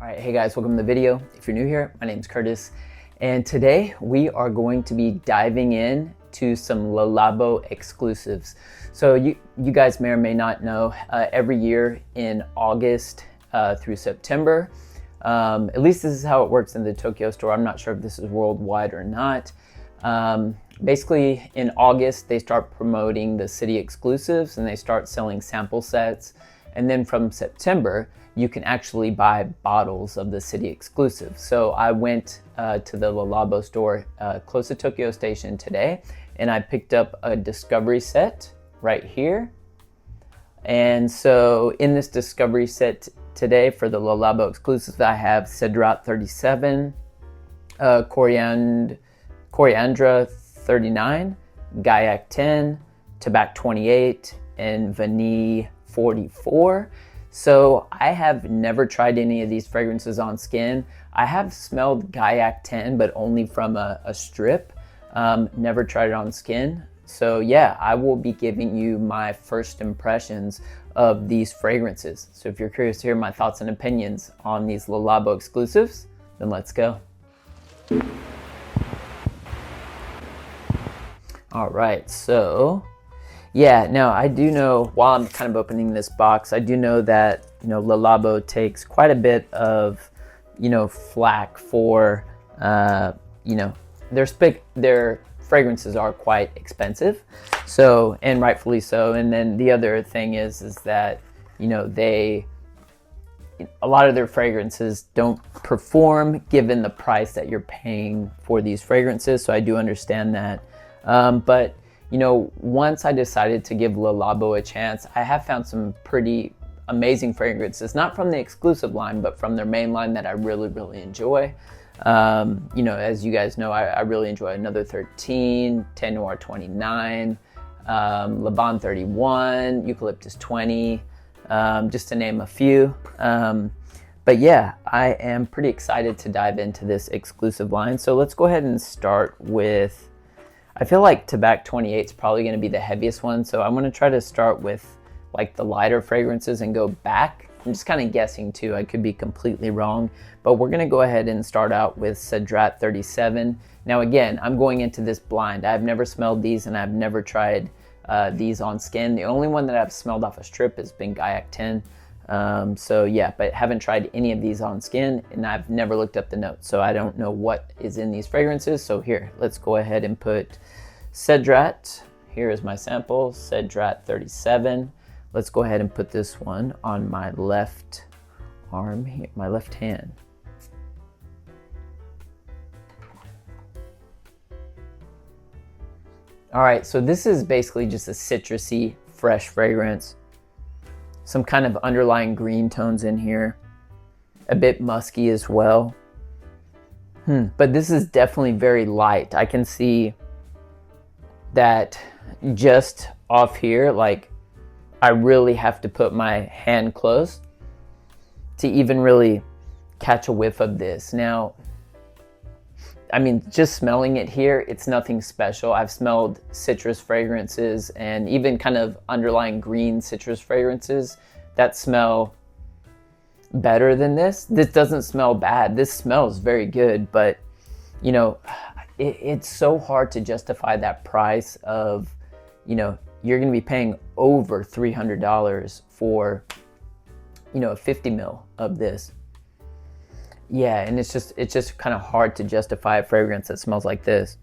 All right, hey guys, welcome to the video. If you're new here, my name's Curtis, and today we are going to be diving in to some Labo exclusives. So you guys may or may not know, every year in August through September, at least this is how it works in the Tokyo store. I'm not sure if this is worldwide or not. Basically in August, they start promoting the city exclusives and they start selling sample sets. And then from September, you can actually buy bottles of the city exclusive. So I went to the Labo store close to Tokyo Station today, and I picked up a discovery set right here. And so in this discovery set today for the Labo exclusives, I have Cederat 37, Coriandre 39, Guiac 10, Tabac 28, and Vanille 44. So I have never tried any of these fragrances on skin. I have smelled Guiac 10, but only from a strip. Never tried it on skin. So yeah, I will be giving you my first impressions of these fragrances. So if you're curious to hear my thoughts and opinions on these Labo exclusives, then let's go. All right, so yeah, now I do know, while I'm kind of opening this box, I do know that, Labo takes quite a bit of, flack for, their fragrances are quite expensive. So, and rightfully so. And then the other thing is that, a lot of their fragrances don't perform given the price that you're paying for these fragrances. So I do understand that. But once I decided to give Labo a chance, I have found some pretty amazing fragrances, not from the exclusive line, but from their main line that I really, really enjoy. As you guys know, I really enjoy Another 13, Ten Noir 29, Laban 31, Eucalyptus 20, just to name a few. But yeah, I am pretty excited to dive into this exclusive line. So let's go ahead and start with, I feel like Tabac 28 is probably going to be the heaviest one. So I'm going to try to start with like the lighter fragrances and go back. I'm just kind of guessing too. I could be completely wrong, but we're going to go ahead and start out with Sedrat 37. Now again, I'm going into this blind. I've never smelled these and I've never tried these on skin. The only one that I've smelled off a strip has been Guiac 10. So yeah, but haven't tried any of these on skin, and I've never looked up the notes, so I don't know what is in these fragrances. So here, let's go ahead and put Sedrat. Here is my sample, Sedrat 37. Let's go ahead and put this one on my left arm here, my left hand. All right, so this is basically just a citrusy, fresh fragrance. Some kind of underlying green tones in here, a bit musky as well. But this is definitely very light. I can see that just off here, like I really have to put my hand close to even really catch a whiff of this. Now, I mean, just smelling it here, it's nothing special. I've smelled citrus fragrances and even kind of underlying green citrus fragrances that smell better than this. This doesn't smell bad. This smells very good, but it's so hard to justify that price of, you're going to be paying over $300 for, a 50 ml of this. Yeah, and it's just kind of hard to justify a fragrance that smells like this.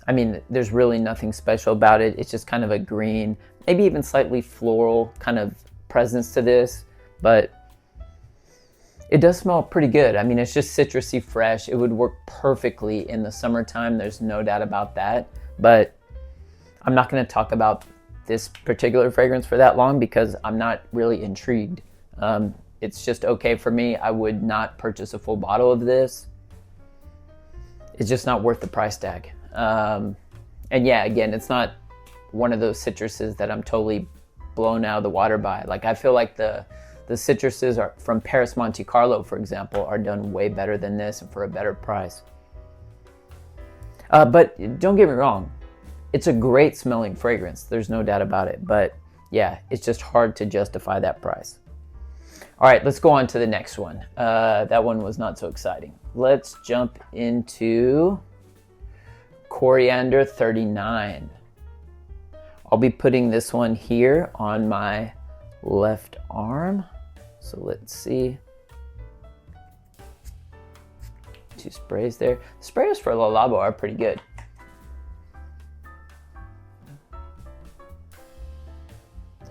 I mean, there's really nothing special about it. It's just kind of a green, maybe even slightly floral kind of presence to this, but it does smell pretty good. I mean, it's just citrusy fresh. It would work perfectly in the summertime. There's no doubt about that. But I'm not going to talk about this particular fragrance for that long because I'm not really intrigued. It's just okay for me. I would not purchase a full bottle of this. It's just not worth the price tag. And yeah, again, it's not one of those citruses that I'm totally blown out of the water by. Like, I feel like the citruses are from Paris Monte Carlo, for example, are done way better than this and for a better price. But don't get me wrong, it's a great smelling fragrance. There's no doubt about it. But yeah, it's just hard to justify that price. All right, let's go on to the next one. That one was not so exciting. Let's jump into Coriander 39. I'll be putting this one here on my left arm. So let's see. 2 sprays there. The sprays for Labo are pretty good.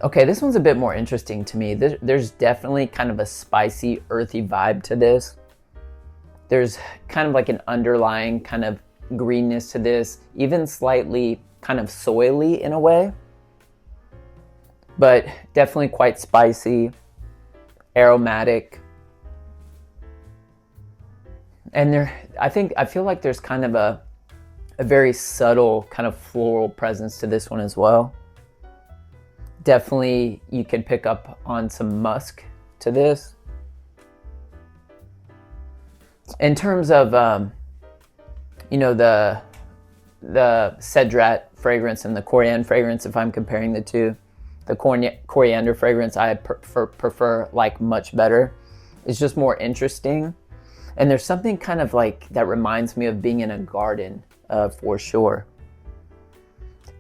Okay, this one's a bit more interesting to me. There's definitely kind of a spicy, earthy vibe to this. There's kind of like an underlying kind of greenness to this, even slightly kind of soily in a way, but definitely quite spicy, aromatic. And I feel like there's kind of a very subtle kind of floral presence to this one as well. Definitely you can pick up on some musk to this. In terms of you know, the Sedrat fragrance and the Coriander fragrance, if I'm comparing the two, the Coriander fragrance I prefer like much better. It's just more interesting, and there's something kind of like that reminds me of being in a garden for sure.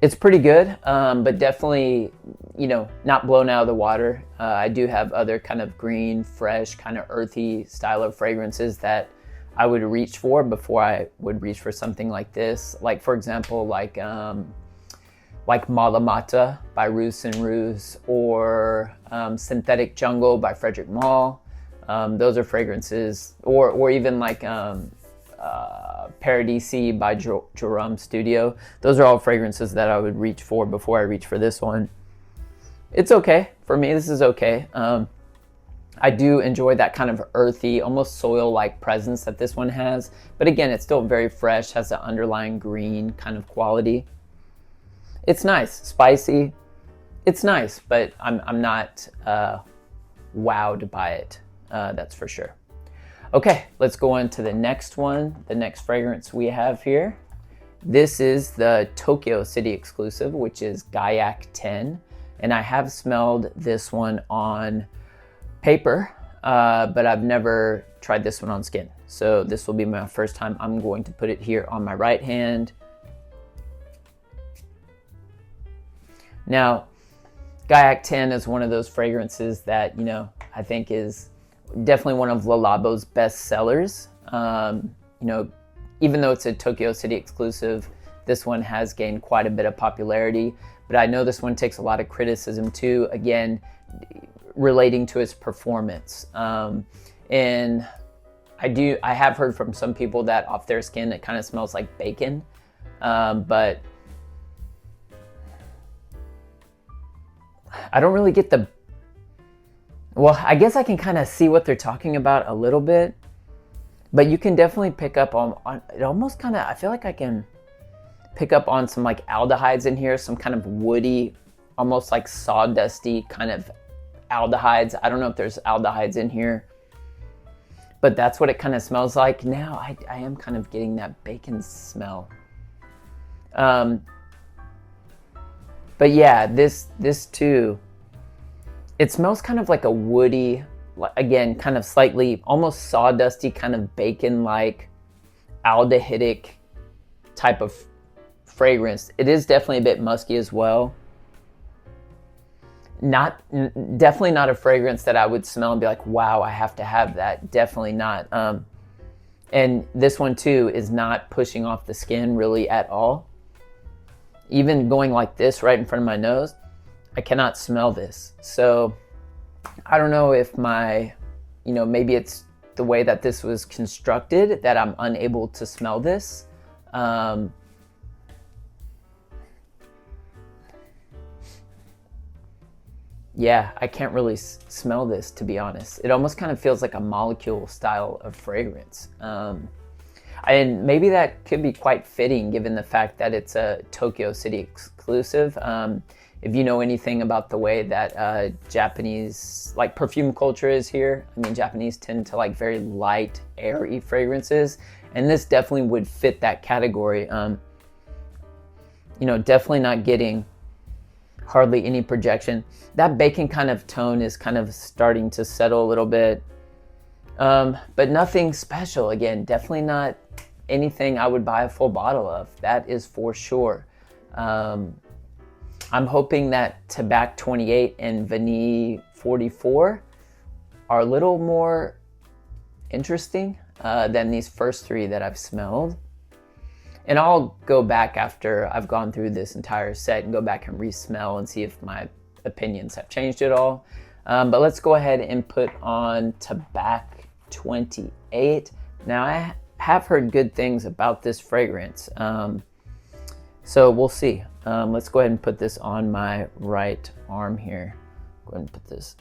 It's pretty good, but definitely, you know, not blown out of the water. I do have other kind of green, fresh, kind of earthy style of fragrances that I would reach for before I would reach for something like this. Like, for example, like Malamata by Rus and Rus, or Synthetic Jungle by Frederic Malle. Those are fragrances, or even like Paradisi by Jerome Studio. Those are all fragrances that I would reach for before I reach for this one. It's okay. For me, this is okay. I do enjoy that kind of earthy, almost soil-like presence that this one has. But again, it's still very fresh, has the underlying green kind of quality. It's nice, spicy. It's nice, but I'm not wowed by it, that's for sure. Okay, let's go on to the next one, the next fragrance we have here. This is the Tokyo City exclusive, which is Guiac 10. And I have smelled this one on paper, but I've never tried this one on skin. So this will be my first time. I'm going to put it here on my right hand. Now, Guiac 10 is one of those fragrances that, you know, I think is definitely one of Labo's best sellers. You know, even though it's a Tokyo City exclusive, this one has gained quite a bit of popularity. But I know this one takes a lot of criticism too, again, relating to its performance. And I have heard from some people that off their skin it kind of smells like bacon, but I don't really get the, well, I guess I can kind of see what they're talking about a little bit, but you can definitely pick up on it. Almost kind of, I feel like I can pick up on some like aldehydes in here, some kind of woody, almost like sawdusty kind of aldehydes. I don't know if there's aldehydes in here, but that's what it kind of smells like. Now I am kind of getting that bacon smell. But yeah, this too, it smells kind of like a woody, again, kind of slightly almost sawdusty, kind of bacon-like aldehydic type of fragrance. It is definitely a bit musky as well. Definitely not a fragrance that I would smell and be like, wow, I have to have that. Definitely not. And this one too is not pushing off the skin really at all. Even going like this right in front of my nose, I cannot smell this. So I don't know if maybe it's the way that this was constructed that I'm unable to smell this. Yeah, I can't really smell this, to be honest. It almost kind of feels like a molecule style of fragrance. And maybe that could be quite fitting given the fact that it's a Tokyo City exclusive. If you know anything about the way that Japanese like perfume culture is here, I mean, Japanese tend to like very light, airy fragrances, and this definitely would fit that category. Definitely not getting hardly any projection. That bacon kind of tone is kind of starting to settle a little bit, but nothing special. Again, definitely not anything I would buy a full bottle of. That is for sure. I'm hoping that Tabac 28 and Vanille 44 are a little more interesting than these first three that I've smelled. And I'll go back after I've gone through this entire set and go back and re-smell and see if my opinions have changed at all. But let's go ahead and put on Tabac 28. Now, I have heard good things about this fragrance, so we'll see. Let's go ahead and put this on my right arm here. Go ahead and put this,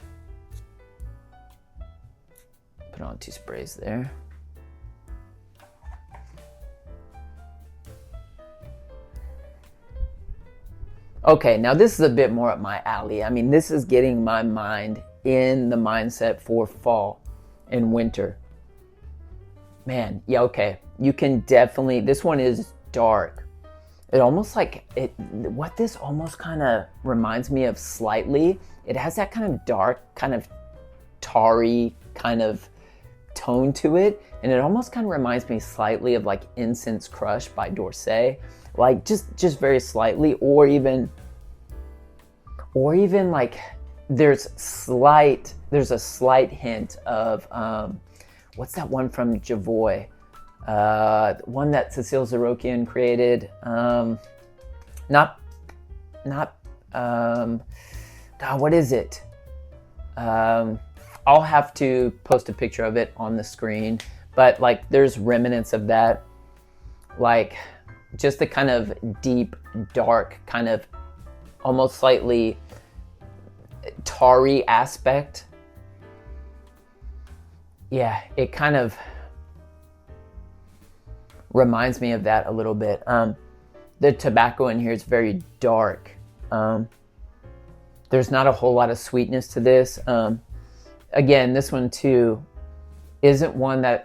put on 2 sprays there. Okay, now this is a bit more up my alley. I mean, this is getting my mind in the mindset for fall and winter. Man, yeah, okay. You can definitely, this one is dark. It almost like, what this almost kind of reminds me of slightly, it has that kind of dark, kind of tarry kind of tone to it. And it almost kind of reminds me slightly of like Incense Crush by D'Orsay. Like just very slightly, or even like there's a slight hint of what's that one from Javoy, one that Cecile Zarokian created, God, what is it? I'll have to post a picture of it on the screen, but like there's remnants of that, like just the kind of deep, dark, kind of almost slightly tarry aspect. Yeah, it kind of reminds me of that a little bit. The tobacco in here is very dark. There's not a whole lot of sweetness to this. Again, this one too isn't one that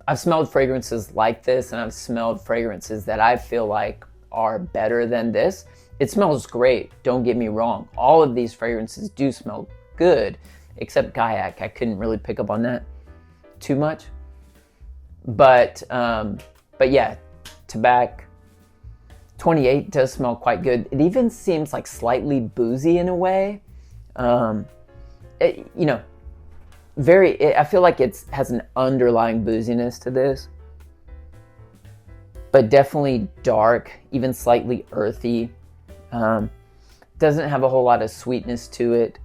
I've smelled fragrances like this, and I've smelled fragrances that I feel like are better than this. It smells great, don't get me wrong. All of these fragrances do smell good, except Guiac. I couldn't really pick up on that too much. But yeah, Tabac 28 does smell quite good. It even seems like slightly boozy in a way. I feel like it has an underlying booziness to this, but definitely dark, even slightly earthy. Doesn't have a whole lot of sweetness to it.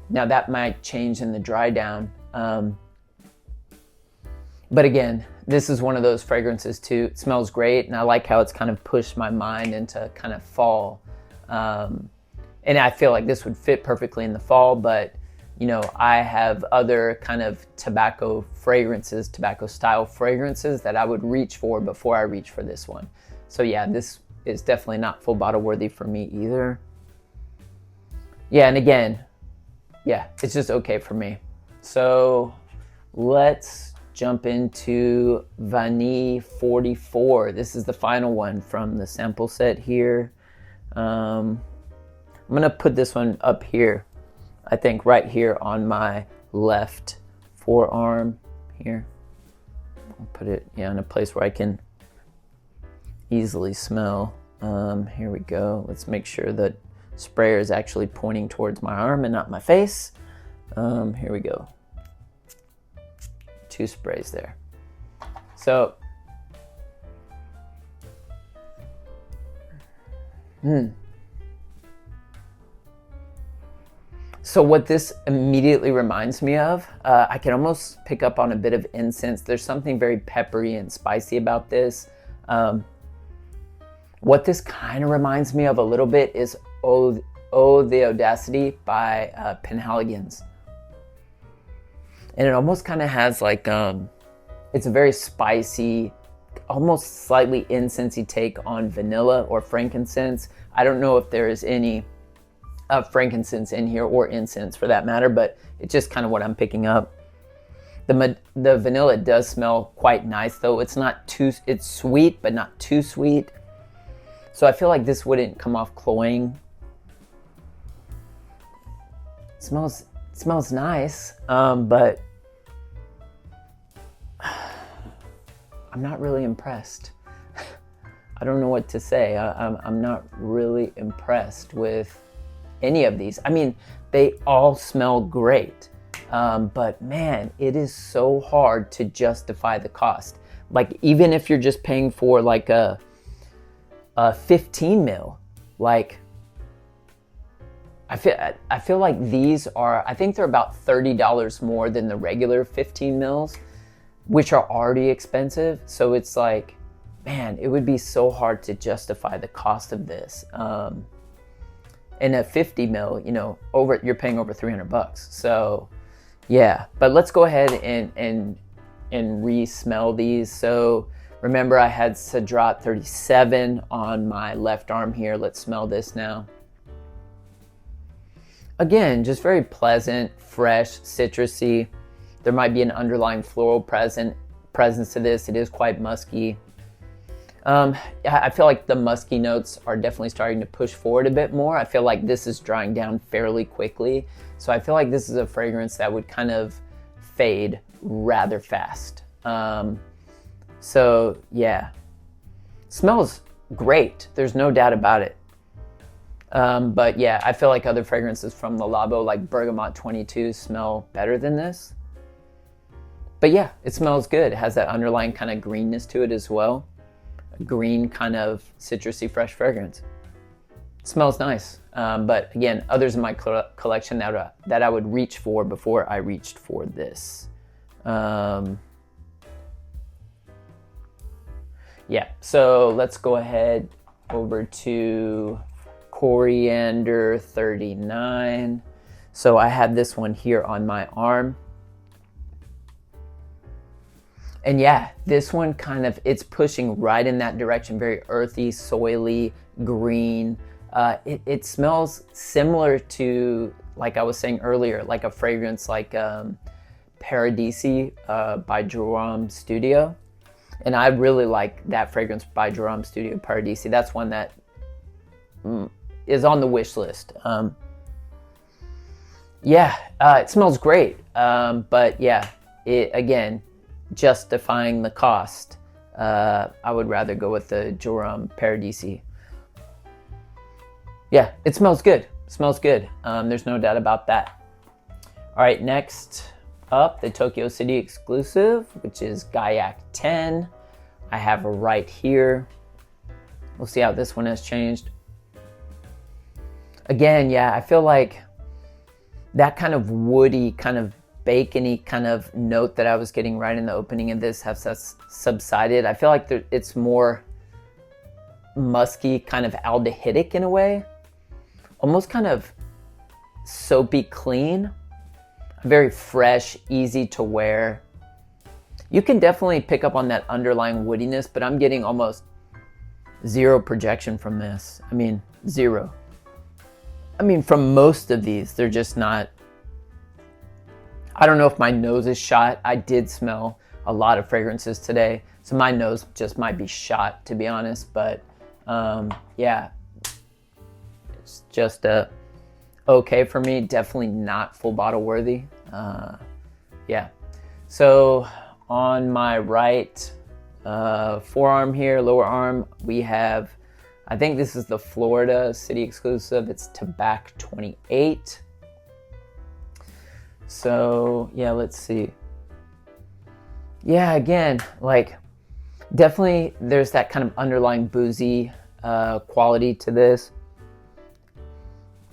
Now that might change in the dry down. But again, this is one of those fragrances too. It smells great, and I like how it's kind of pushed my mind into kind of fall. And I feel like this would fit perfectly in the fall, but you know, I have other kind of tobacco fragrances, tobacco style fragrances that I would reach for before I reach for this one. So yeah, this is definitely not full bottle worthy for me either. Yeah, and again, yeah, it's just okay for me. So let's jump into Vanille 44. This is the final one from the sample set here. I'm gonna put this one up here. I think right here on my left forearm here. I'll put it, yeah, in a place where I can easily smell. Here we go. Let's make sure that sprayer is actually pointing towards my arm and not my face. Here we go. 2 sprays there. So, So what this immediately reminds me of, I can almost pick up on a bit of incense. There's something very peppery and spicy about this. What this kind of reminds me of a little bit is Oh the Audacity by Penhaligon's. And it almost kind of has like, it's a very spicy, almost slightly incensey take on vanilla or frankincense. I don't know if there is any frankincense in here, or incense for that matter, but it's just kind of what I'm picking up. The vanilla does smell quite nice though. It's sweet, but not too sweet. So I feel like this wouldn't come off cloying. smells nice, but I'm not really impressed. I don't know what to say. I'm not really impressed with any of these. I mean, they all smell great, but man, it is so hard to justify the cost. Like, even if you're just paying for like a 15 mil, like, I feel like these are, I think they're about $30 more than the regular 15 mils, which are already expensive. So it's like, man, it would be so hard to justify the cost of this. And a 50 mil, you know, you're paying over $300. So yeah, but let's go ahead and re-smell these. So remember, I had Sedrat 37 on my left arm here. Let's smell this now. Again, just very pleasant, fresh, citrusy. There might be an underlying floral presence to this. It is quite musky. I feel like the musky notes are definitely starting to push forward a bit more. I feel like this is drying down fairly quickly. So I feel like this is a fragrance that would kind of fade rather fast. So yeah, smells great. There's no doubt about it. But yeah, I feel like other fragrances from the Labo, like Bergamot 22, smell better than this. But yeah, it smells good. It has that underlying kind of greenness to it as well. A green kind of citrusy fresh fragrance. It smells nice. But again, others in my collection that I would reach for before I reached for this. Yeah, so let's go ahead over to Coriander 39. So I have this one here on my arm. And yeah, this one kind of, it's pushing right in that direction, very earthy, soily, green. It smells similar to, like I was saying earlier, like a fragrance like Paradisi by Jerome Studio. And I really like that fragrance by Jerome Studio, Paradisi. That's one that is on the wish list. Yeah, it smells great. But yeah, again, justifying the cost, I would rather go with the Jerome Paradisi. Yeah, it smells good. It smells good. There's no doubt about that. All right, next up, the Tokyo City exclusive, which is Guiac 10. I have her right here. We'll see how this one has changed. Again, yeah, I feel like that kind of woody, kind of bacony kind of note that I was getting right in the opening of this has subsided. I feel like it's more musky, kind of aldehydic in a way. Almost kind of soapy clean. Very fresh, easy to wear. You can definitely pick up on that underlying woodiness, but I'm getting almost zero projection from this. I mean, zero. I mean, from most of these, they're just not. I don't know if my nose is shot. I did smell a lot of fragrances today, so my nose just might be shot, to be honest. But yeah, it's just okay for me. Definitely not full bottle worthy. Yeah. So on my right forearm here, lower arm, we have, I think this is the Florida City exclusive. It's Tabac 28. So yeah, let's see. Yeah, again, like definitely there's that kind of underlying boozy quality to this.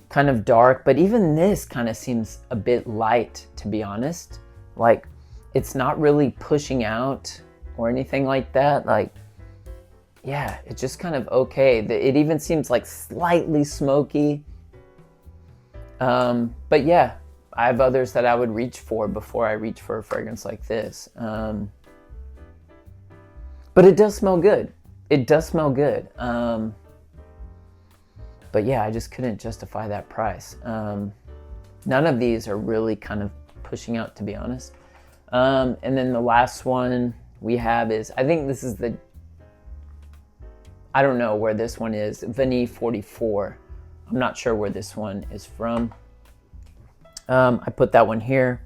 Kind of dark, but even this kind of seems a bit light, to be honest. Like it's not really pushing out or anything like that. Like, yeah, it's just kind of okay. It even seems like slightly smoky. But yeah, I have others that I would reach for before I reach for a fragrance like this. But it does smell good. It does smell good. But yeah, I just couldn't justify that price. None of these are really kind of pushing out, to be honest. And then the last one we have is, I think this is I don't know where this one is, Vanille 44. I'm not sure where this one is from. I put that one here.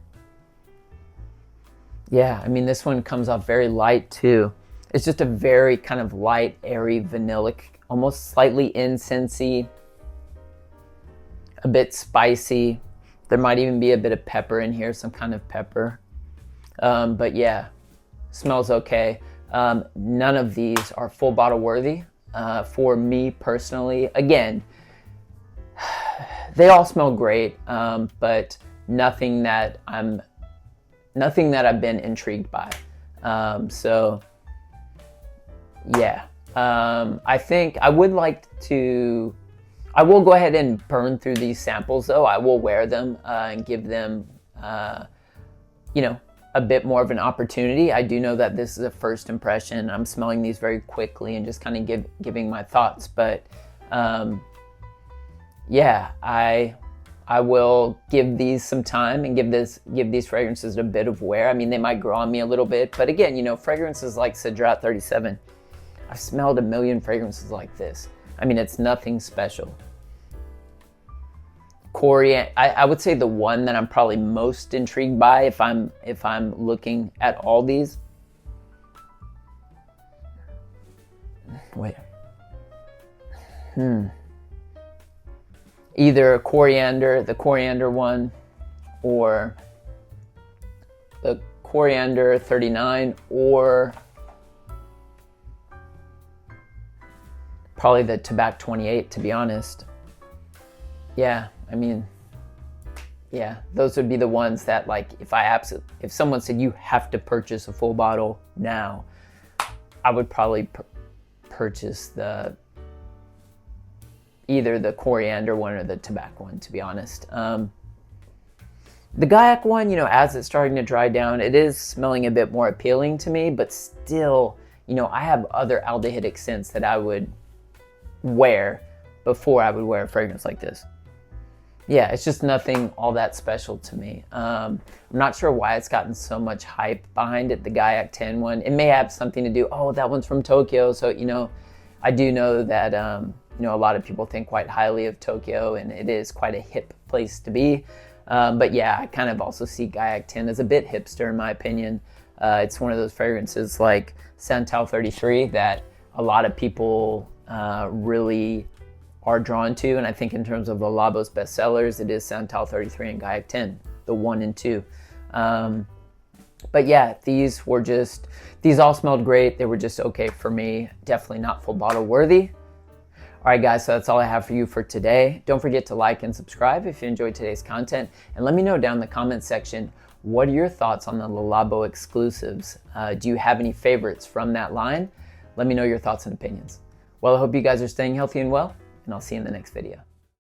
Yeah, I mean, this one comes off very light too. It's just a very kind of light, airy, vanillic, almost slightly incensey, a bit spicy. There might even be a bit of pepper in here, some kind of pepper. But yeah, smells okay. None of these are full bottle worthy for me personally. Again, they all smell great, but nothing that I've been intrigued by. So yeah, I think I would like to. I will go ahead and burn through these samples though. I will wear them and give them, you know, a bit more of an opportunity. I do know that this is a first impression. I'm smelling these very quickly and just kind of giving my thoughts. But yeah, I will give these some time and give these fragrances a bit of wear. I mean, they might grow on me a little bit, but again, you know, fragrances like Sedrat 37, I've smelled a million fragrances like this. I mean, it's nothing special. Coriander, I would say the one that I'm probably most intrigued by if I'm looking at all these. Wait. Either Coriander, the Coriander one, or the Coriander 39, or probably the Tabac 28, to be honest. Yeah, I mean, yeah, those would be the ones that, like, if someone said you have to purchase a full bottle now, I would probably purchase either the Coriander one or the Tabac one, to be honest. The Guiac one, you know, as it's starting to dry down, it is smelling a bit more appealing to me, but still, you know, I have other aldehydic scents that I would wear before I would wear a fragrance like this. Yeah, it's just nothing all that special to me. I'm not sure why it's gotten so much hype behind it, the Guiac 10 one. It may have something to do, oh, that one's from Tokyo. So, you know, I do know that, you know, a lot of people think quite highly of Tokyo, and it is quite a hip place to be. But yeah, I kind of also see Guiac 10 as a bit hipster in my opinion. It's one of those fragrances like Santal 33 that a lot of people really are drawn to, and I think in terms of the Labo's bestsellers, it is Santal 33 and Guiac 10, the 1 and 2. But yeah, these all smelled great. They were just okay for me. Definitely not full bottle worthy. All right, guys, so that's all I have for you for today. Don't forget to like and subscribe if you enjoyed today's content, and let me know down in the comment section, what are your thoughts on the Labo exclusives? Do you have any favorites from that line? Let me know your thoughts and opinions. Well, I hope you guys are staying healthy and well, and I'll see you in the next video.